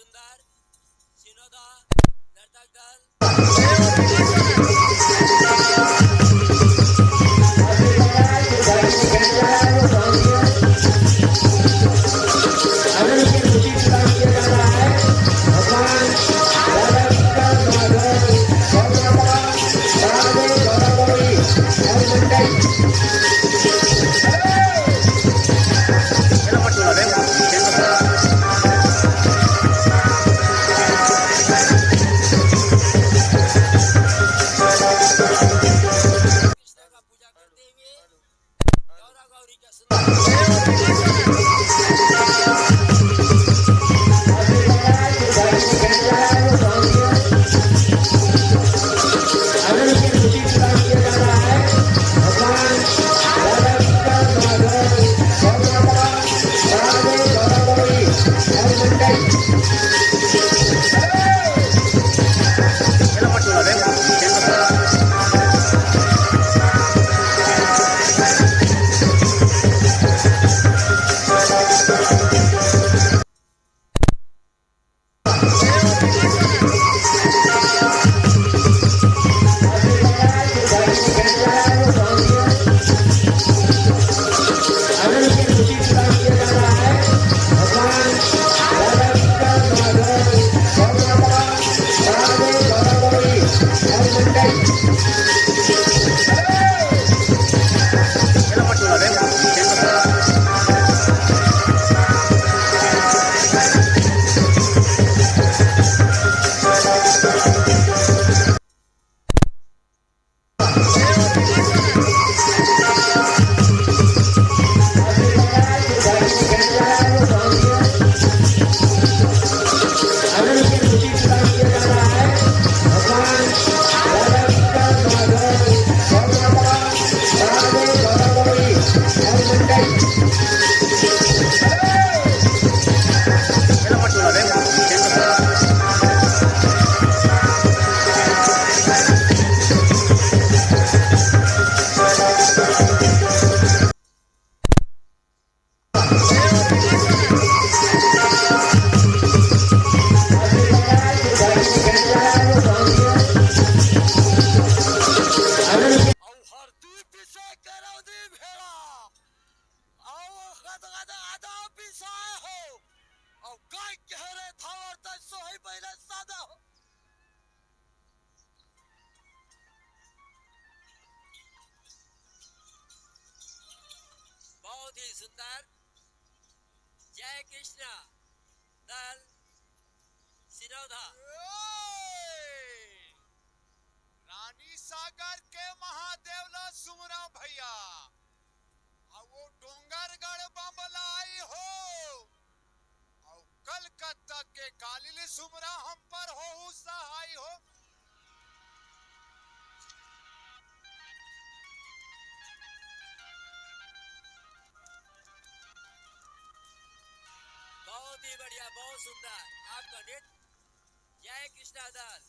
सुंदर सिनोदा नर्तक दल बहुत ही सुंदर जय कृष्ण दल सिनोदा रानी सागर के महादेव ला सुमरा भैया वो डोंगरगढ़ बम्बलाई हो और कलकत्ता के कालिल सुमरा हम पर हो सहाय हो। बहुत ही बढ़िया बहुत सुंदर आपका नृत्य जय कृष्णा दल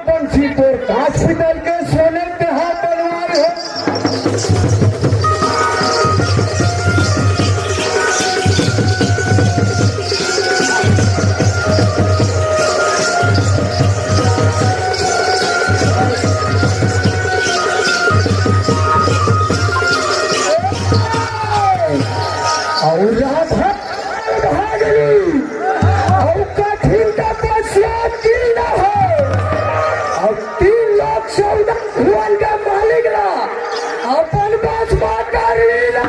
बंशीपुर हॉस्पिटल के सोने के हाथ बनवाए हो और भागली और कठिन का पश्चात गिरना है और 3 लाख 14 हुआ का मालिक ना अपन बात कर लीला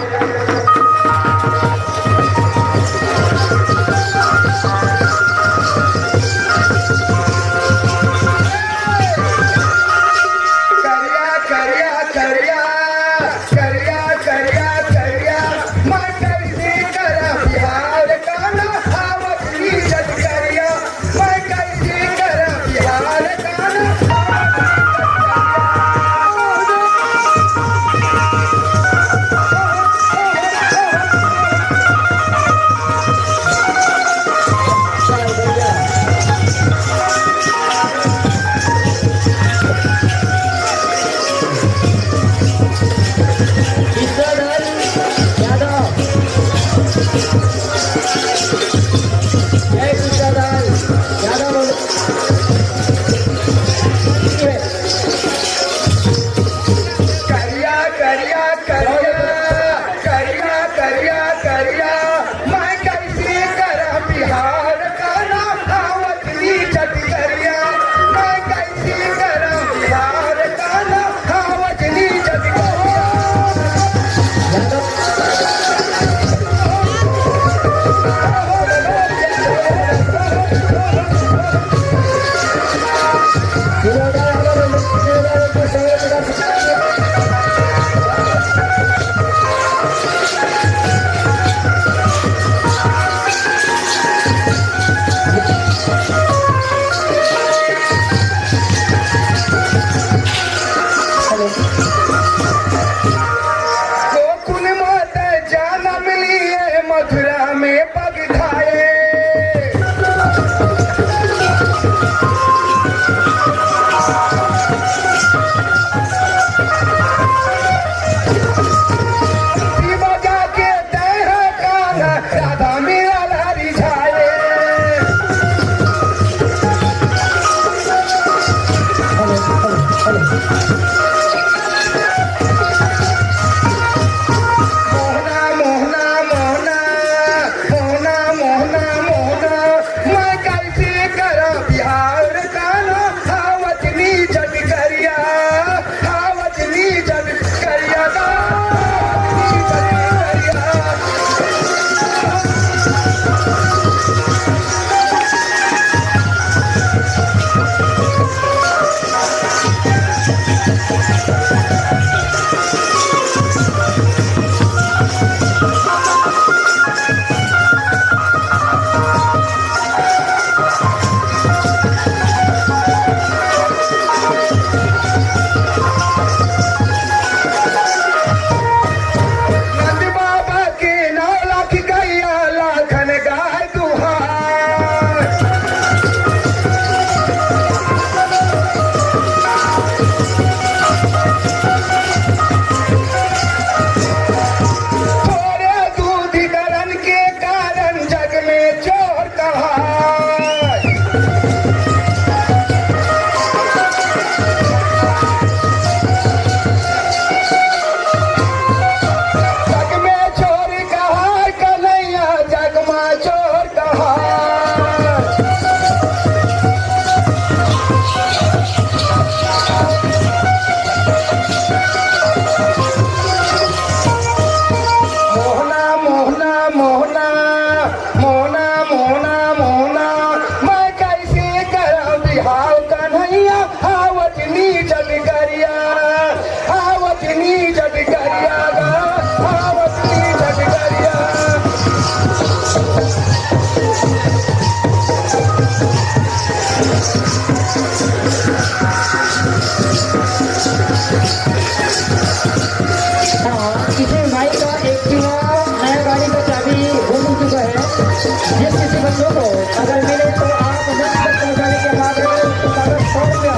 मिले तो आप मंच तक पहुंचाने के बाद उसको कागज 100 रुपया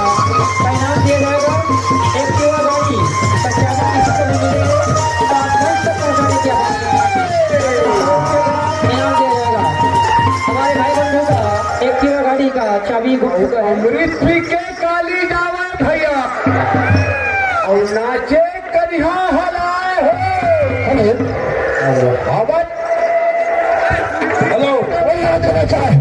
का इनाम दिया जाएगा। एक्टिवा गाड़ी 50 किसी को नहीं मिलेंगे तो आप मंच तक पहुंचाने के बाद 100 रुपये का इनाम दिया जाएगा। हमारे भाई बंधु का एक्टिवा गाड़ी का चाबी गुम चुका है। अमृत पी के काली जावे भैया और नाचे कन्हा हलाए हो। हेलो भैया देना चाहे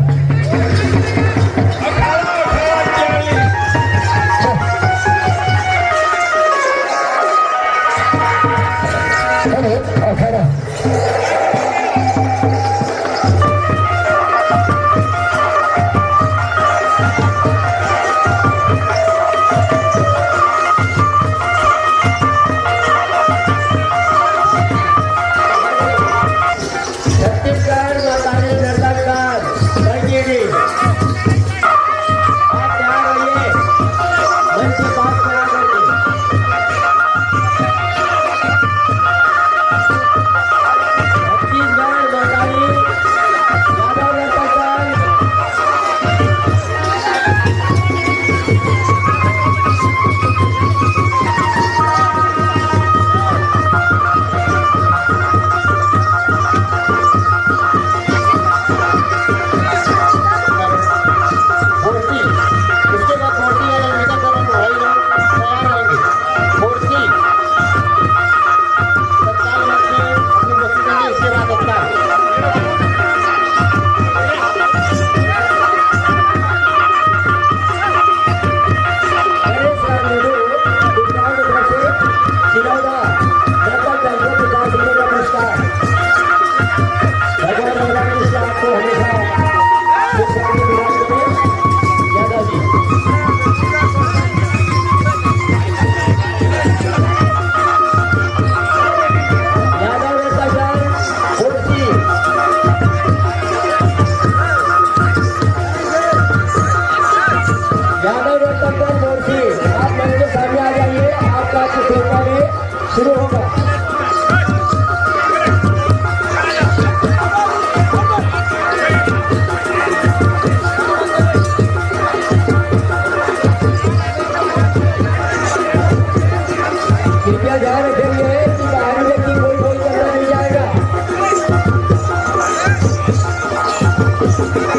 छत्तीसगढ़ मकानी नर्तककार लड़की जी आप तैयार होइए मंच के पास खड़ा करके। छत्तीसगढ़ मकानी यादव नर्तककार फोर्सी, इसके बाद फोर्सी और अंबिका करण भाई लोग तैयार रहेंगे। फोर्सी तत्काल वक्त में अपनी बस्ती देंगे, इसके बाद तत्काल गणेश राम लड्डू गुजरात की तरफ से सिलौदा नर्तक दल को 50 रुपये का पुरस्कार। भगवान भगवान कृष्ण आपको हमेशा सुख शांति विराज करें। यादव जी यादव नर्तकदल फोर्सी यादव नर्तकदल फोर्सी आप मंच के सामने आ जाइए। आपका प्रतियोगिता शुरू होगा। कृपया ध्यान रखेंगे कि बाहरी व्यक्ति कोई कोई करना नहीं जाएगा। विशेष करके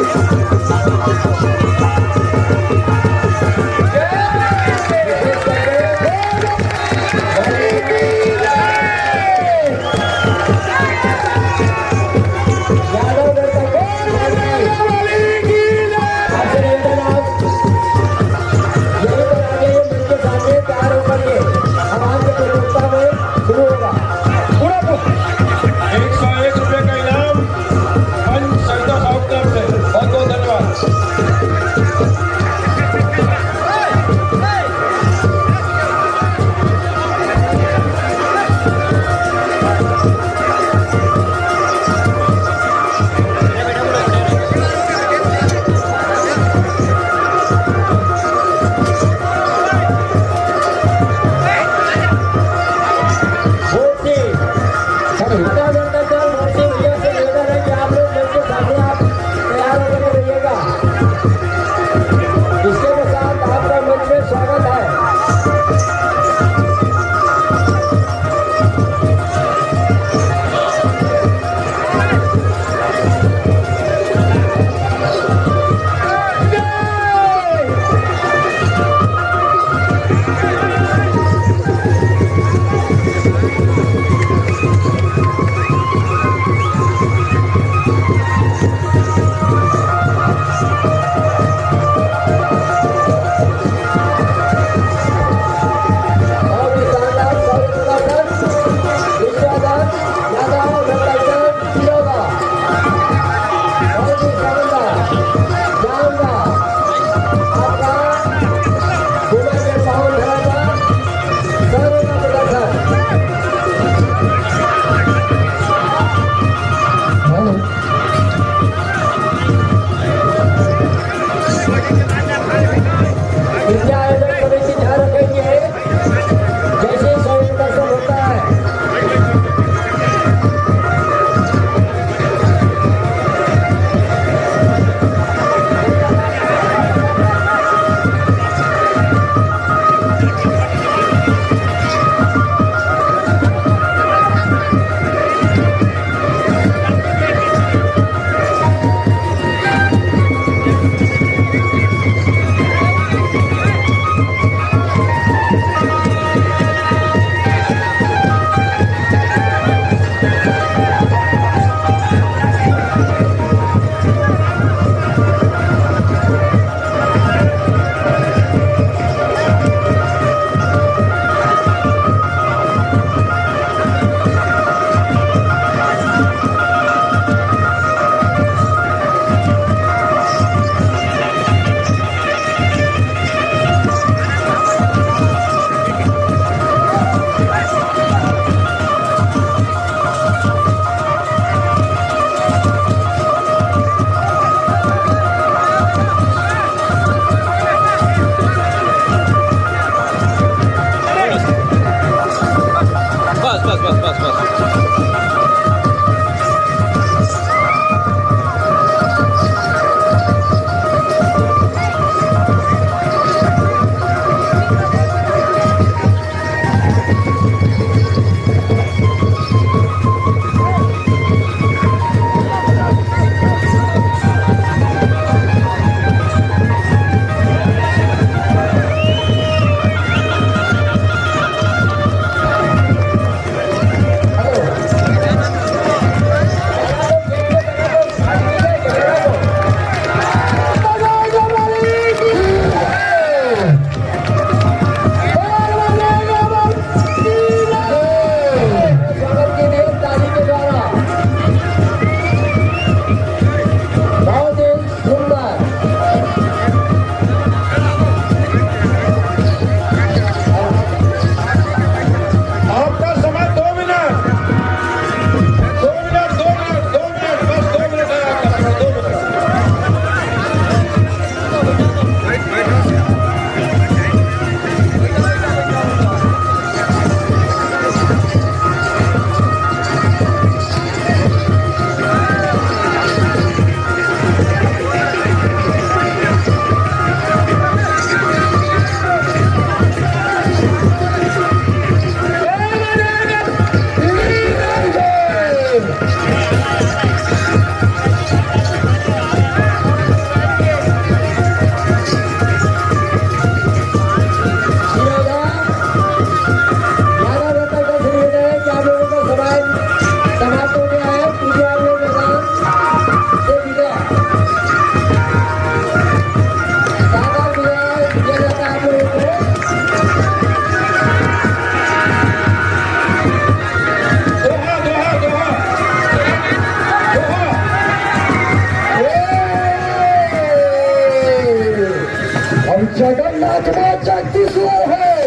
अब जगन्नाथ में जगदीश्वर है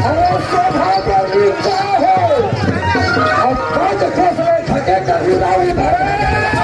और सौभाग्य है अब पांच फसलें छठे का विदाई भरे